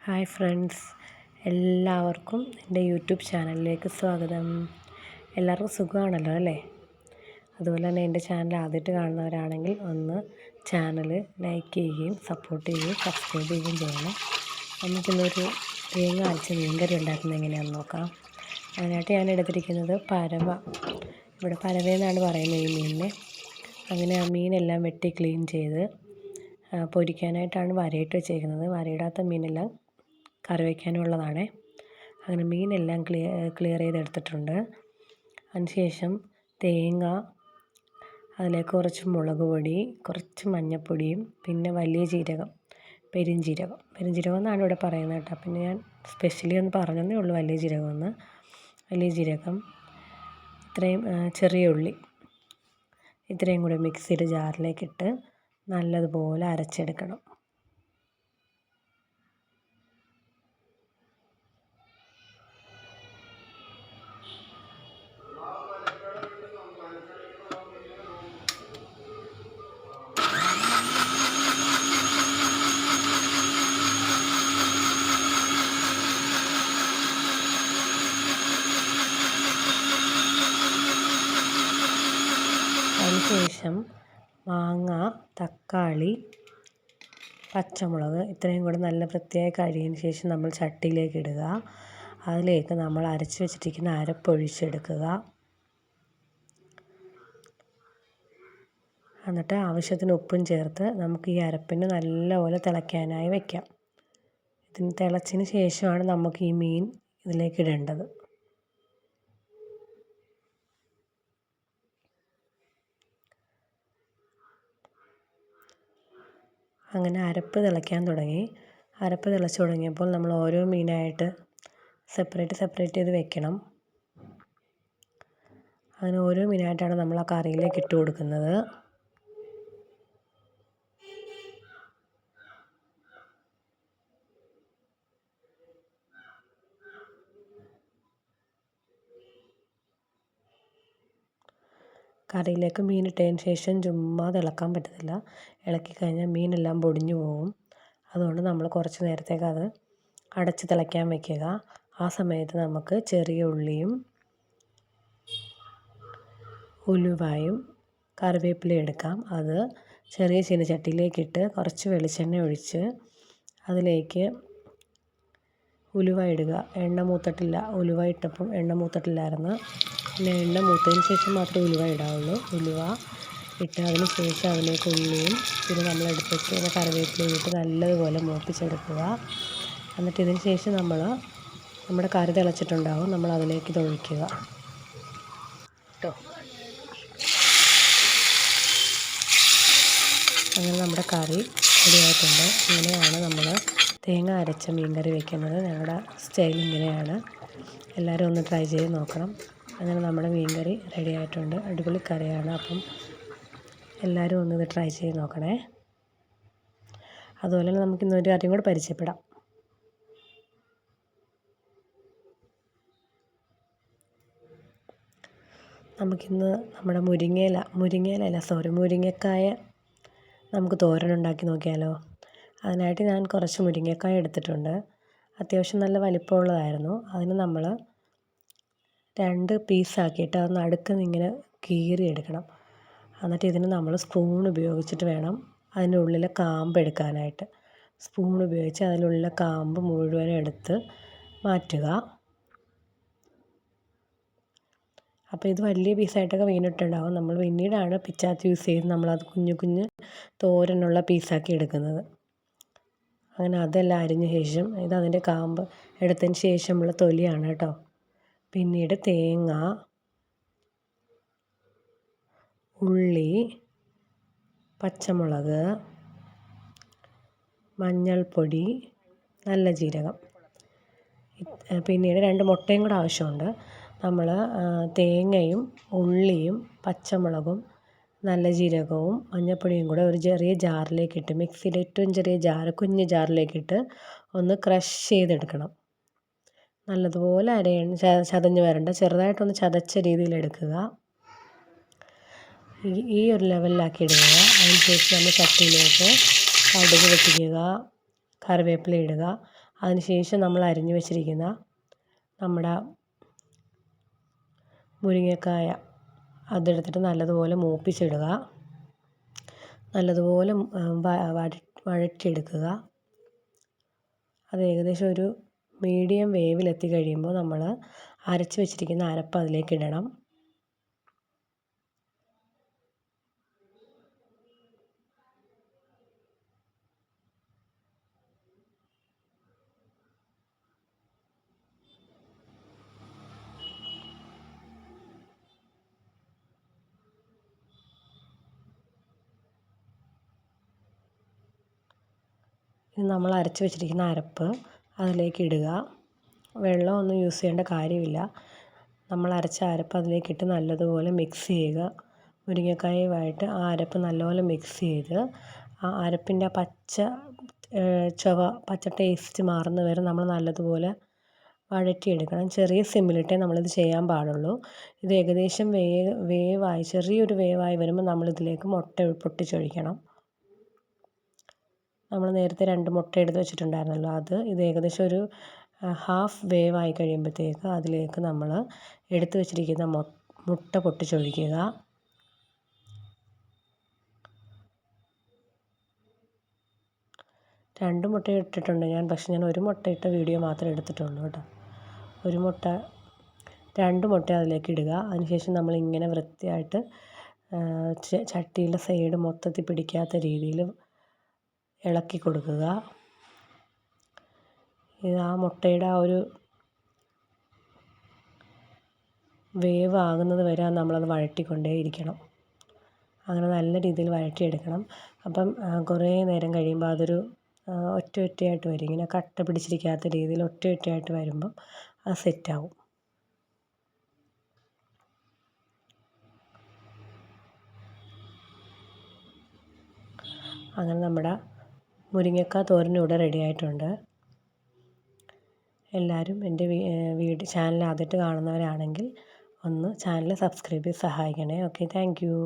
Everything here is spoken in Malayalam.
ഹായ് ഫ്രണ്ട്സ്, എല്ലാവർക്കും എൻ്റെ യൂട്യൂബ് ചാനലിലേക്ക് സ്വാഗതം. എല്ലാവർക്കും സുഖമാണല്ലോ അല്ലേ? അതുപോലെ തന്നെ എൻ്റെ ചാനൽ ആദ്യമായിട്ട് കാണുന്നവരാണെങ്കിൽ ഒന്ന് ചാനൽ ലൈക്ക് ചെയ്യുകയും സപ്പോർട്ട് ചെയ്യുകയും സബ്സ്ക്രൈബ് ചെയ്യുകയും ചെയ്യണം. നമുക്കിന്നൊരു തേങ്ങ അരച്ച മീൻകറി ഉണ്ടാക്കുന്നത് എങ്ങനെയാണെന്ന് നോക്കാം. അതിനായിട്ട് ഞാൻ എടുത്തിരിക്കുന്നത് പരവ. ഇവിടെ പരവയെന്നാണ് പറയുന്നത് ഈ മീനിനെ. അങ്ങനെ ആ മീനെല്ലാം വെട്ടി ക്ലീൻ ചെയ്ത് പൊരിക്കാനായിട്ടാണ് വരയിട്ട് വെച്ചേക്കുന്നത്. വരയിടാത്ത മീനെല്ലാം കറി വയ്ക്കാനുള്ളതാണ്. അങ്ങനെ മീനെല്ലാം ക്ലിയർ ചെയ്തെടുത്തിട്ടുണ്ട്. അതിനുശേഷം തേങ്ങ, അതിലേക്ക് കുറച്ച് മുളക് പൊടി, കുറച്ച് മഞ്ഞൾപ്പൊടിയും പിന്നെ വലിയ ജീരകം, പെരുംജീരകം എന്നാണ് ഇവിടെ പറയുന്നത് കേട്ടോ. പിന്നെ ഞാൻ സ്പെഷ്യലി ഒന്ന് പറഞ്ഞതേ ഉള്ളൂ വലിയ ജീരകം. ഇത്രയും ചെറിയ ഉള്ളി ഇത്രയും കൂടെ മിക്സിയുടെ ജാറിലേക്കിട്ട് നല്ലതുപോലെ അരച്ചെടുക്കണം. അതിനുശേഷം മാങ്ങ, തക്കാളി, പച്ചമുളക് ഇത്രയും കൂടെ നല്ല വൃത്തിയായി കഴുകിയതിന് ശേഷം നമ്മൾ ചട്ടിയിലേക്ക് ഇടുക. അതിലേക്ക് നമ്മൾ അരച്ച് വെച്ചിരിക്കുന്ന അരപ്പൊഴിച്ചെടുക്കുക. എന്നിട്ട് ആവശ്യത്തിന് ഉപ്പും ചേർത്ത് നമുക്ക് ഈ അരപ്പിന് നല്ലപോലെ തിളയ്ക്കാനായി വയ്ക്കാം. ഇതിന് തിളച്ചതിന് ശേഷമാണ് നമുക്ക് ഈ മീൻ ഇതിലേക്ക് ഇടേണ്ടത്. അങ്ങനെ അരപ്പ് തിളയ്ക്കാൻ തുടങ്ങി. അരപ്പ് തിളച്ച് തുടങ്ങിയപ്പോൾ നമ്മൾ ഓരോ മീനായിട്ട് സെപ്പറേറ്റ് ചെയ്ത് വെക്കണം. അങ്ങനെ ഓരോ മീനായിട്ടാണ് നമ്മൾ ആ കറിയിലേക്ക് ഇട്ട് കൊടുക്കുന്നത്. കറിയിലേക്ക് മീനിട്ടതിന് ശേഷം ചുമ്മാ ഇളക്കാൻ പറ്റത്തില്ല. ഇളക്കി കഴിഞ്ഞാൽ മീനെല്ലാം പൊടിഞ്ഞു പോകും. അതുകൊണ്ട് നമ്മൾ കുറച്ച് നേരത്തേക്ക് അത് അടച്ച് തിളയ്ക്കാൻ വയ്ക്കുക. ആ സമയത്ത് നമുക്ക് ചെറിയ ഉള്ളിയും ഉലുവയും കറിവേപ്പിലയും എടുക്കാം. അത് ചെറിയ ചീനച്ചട്ടിയിലേക്കിട്ട് കുറച്ച് വെളിച്ചെണ്ണ ഒഴിച്ച് അതിലേക്ക് ഉലുവ ഇടുക. എണ്ണ മൂത്തിട്ടില്ല. ഉലുവ ഇട്ടപ്പം എണ്ണ മൂത്തിട്ടില്ലായിരുന്നു. പിന്നെ എണ്ണ മൂത്തതിന് ശേഷം മാത്രമേ ഉലുവ ഇടാവുള്ളൂ. ഉലുവ ഇട്ട് അതിന് ശേഷം അതിലേക്ക് ഉള്ളിയും പിന്നെ നമ്മൾ എടുത്ത് വെച്ചിരുന്ന കറിവേപ്പിലയും ഇട്ട് നല്ലതുപോലെ മൂപ്പിച്ചെടുക്കുക. എന്നിട്ട് ഇതിന് ശേഷം നമ്മുടെ കറി തിളച്ചിട്ടുണ്ടാകും. നമ്മൾ അതിലേക്ക് ഇത് ഒഴിക്കുക കേട്ടോ. അങ്ങനെ നമ്മുടെ കറി റെഡിയായിട്ടുണ്ട്. ഇങ്ങനെയാണ് നമ്മൾ തേങ്ങ അരച്ച മീൻ കറി വയ്ക്കുന്നത്. ഞങ്ങളുടെ സ്റ്റൈൽ ഇങ്ങനെയാണ്. എല്ലാവരും ഒന്ന് ട്രൈ ചെയ്ത് നോക്കണം. അങ്ങനെ നമ്മുടെ മീൻ കറി റെഡി ആയിട്ടുണ്ട്. അടിപൊളി കറിയാണ്. അപ്പം എല്ലാവരും ഒന്ന് ഇത് ട്രൈ ചെയ്ത് നോക്കണേ. അതുപോലെ തന്നെ നമുക്കിന്നൊരു കാര്യം കൂടെ പരിചയപ്പെടാം. നമുക്കിന്ന് നമ്മുടെ മുരിങ്ങക്കായ നമുക്ക് തോരനുണ്ടാക്കി നോക്കിയാലോ. അതിനായിട്ട് ഞാൻ കുറച്ച് മുരിങ്ങക്കായ എടുത്തിട്ടുണ്ട്. അത്യാവശ്യം നല്ല വലിപ്പമുള്ളതായിരുന്നു. അതിന് നമ്മൾ 2 പീസാക്കിയിട്ട് അത് നടുക്കുന്ന് ഇങ്ങനെ കീറിയെടുക്കണം. എന്നിട്ട് ഇതിന് നമ്മൾ സ്പൂൺ ഉപയോഗിച്ചിട്ട് വേണം അതിൻ്റെ ഉള്ളിലെ കാമ്പ് എടുക്കാനായിട്ട്. സ്പൂൺ ഉപയോഗിച്ച് അതിലുള്ള കാമ്പ് മുഴുവനും എടുത്ത് മാറ്റുക. അപ്പോൾ ഇത് വലിയ പീസായിട്ടൊക്കെ വീണിട്ടുണ്ടാകും. നമ്മൾ പിന്നീടാണ് പിച്ചാത്തി യൂസ് ചെയ്ത് നമ്മളത് കുഞ്ഞു തോരനുള്ള പീസാക്കി എടുക്കുന്നത്. അങ്ങനെ അതെല്ലാം അരിഞ്ഞ ശേഷം ഇത് അതിൻ്റെ കാമ്പ് എടുത്തതിന് ശേഷമുള്ള തൊലിയാണ് കേട്ടോ. പിന്നീട് തേങ്ങ, ഉള്ളി, പച്ചമുളക്, മഞ്ഞൾപ്പൊടി, നല്ല ജീരകം, പിന്നീട് 2 മുട്ടയും കൂടെ ആവശ്യമുണ്ട്. നമ്മൾ തേങ്ങയും ഉള്ളിയും പച്ചമുളകും നല്ല ജീരകവും മഞ്ഞൾപ്പൊടിയും കൂടെ ഒരു ചെറിയ ജാറിലേക്കിട്ട് മിക്സിയുടെ ഏറ്റവും ചെറിയ കുഞ്ഞ് ജാറിലേക്കിട്ട് ഒന്ന് ക്രഷ് ചെയ്തെടുക്കണം. നല്ലതുപോലെ ചതഞ്ഞ് വരണ്ട, ചെറുതായിട്ടൊന്ന് ചതച്ച രീതിയിലെടുക്കുക. ഈ ഒരു ലെവലിലാക്കി ഇടുക. അതിന് ശേഷം നമ്മൾ ചട്ടിയിലേക്ക് കടുക് പൊട്ടിക്കുക, കറിവേപ്പില ഇടുക. അതിനുശേഷം നമ്മൾ അരിഞ്ഞു വെച്ചിരിക്കുന്ന നമ്മുടെ മുരിങ്ങക്കായ അതെടുത്തിട്ട് നല്ലതുപോലെ മൂപ്പിച്ചിടുക. നല്ലതുപോലെ വഴറ്റിയെടുക്കുക. അത് ഏകദേശം ഒരു മീഡിയം വേവിലെത്തി കഴിയുമ്പോൾ നമ്മൾ അരച്ച് വെച്ചിരിക്കുന്ന അരപ്പ് അതിലേക്ക് ഇടണം. നമ്മൾ അരച്ച് വെച്ചിരിക്കുന്ന അരപ്പ് അതിലേക്ക് ഇടുക. വെള്ളമൊന്നും യൂസ് ചെയ്യേണ്ട കാര്യമില്ല. നമ്മൾ അരച്ച അരപ്പ് അതിലേക്കിട്ട് നല്ലതുപോലെ മിക്സ് ചെയ്യുക. മുരിങ്ങക്കായുമായിട്ട് ആ അരപ്പ് നല്ലപോലെ മിക്സ് ചെയ്ത് ആ അരപ്പിൻ്റെ പച്ച ടേസ്റ്റ് മാറുന്ന വരെ നമ്മൾ നല്ലതുപോലെ വഴറ്റിയെടുക്കണം. ചെറിയ സിമ്മിലിട്ടേ നമ്മളിത് ചെയ്യാൻ പാടുള്ളൂ. ഇത് ഏകദേശം വേവായി ചെറിയൊരു വേവായി വരുമ്പോൾ നമ്മളിതിലേക്ക് മുട്ട പൊട്ടിച്ചൊഴിക്കണം. നമ്മൾ നേരത്തെ 2 മുട്ട എടുത്ത് വെച്ചിട്ടുണ്ടായിരുന്നല്ലോ, ഇത് ഏകദേശം ഒരു ഹാഫ് വേവായി കഴിയുമ്പോഴത്തേക്ക് അതിലേക്ക് നമ്മൾ എടുത്ത് വെച്ചിരിക്കുന്ന മുട്ട പൊട്ടിച്ചൊഴിക്കുക. രണ്ട് മുട്ട ഇട്ടിട്ടുണ്ട് ഞാൻ, പക്ഷെ ഞാൻ ഒരു മുട്ട ഇട്ട വീഡിയോ മാത്രമേ എടുത്തിട്ടുള്ളൂ കേട്ടോ. രണ്ട് മുട്ട അതിലേക്ക് ഇടുക. അതിനുശേഷം നമ്മളിങ്ങനെ വൃത്തിയായിട്ട് ചട്ടിയുടെ സൈഡ് മൊത്തത്തിൽ പിടിക്കാത്ത രീതിയിൽ ഇളക്കി കൊടുക്കുക. ഇത് ആ മുട്ടയുടെ ആ ഒരു വേവ് ആകുന്നത് വരെ നമ്മളത് വഴറ്റിക്കൊണ്ടേയിരിക്കണം. അങ്ങനെ നല്ല രീതിയിൽ വഴറ്റിയെടുക്കണം. അപ്പം കുറേ നേരം കഴിയുമ്പോൾ അതൊരു ഒറ്റയായിട്ട് വരും. ഇങ്ങനെ കട്ട പിടിച്ചിരിക്കാത്ത രീതിയിൽ ഒറ്റയായിട്ട് വരുമ്പം അത് സെറ്റാവും. അങ്ങനെ നമ്മുടെ മുരിങ്ങക്കായ തോരൻ ഇവിടെ റെഡി ആയിട്ടുണ്ട്. എല്ലാവരും എൻ്റെ ചാനൽ ആദ്യമായിട്ട് കാണുന്നവരാണെങ്കിൽ ഒന്ന് ചാനൽ സബ്സ്ക്രൈബ് ചെയ്ത് സഹായിക്കണേ. Okay, thank you.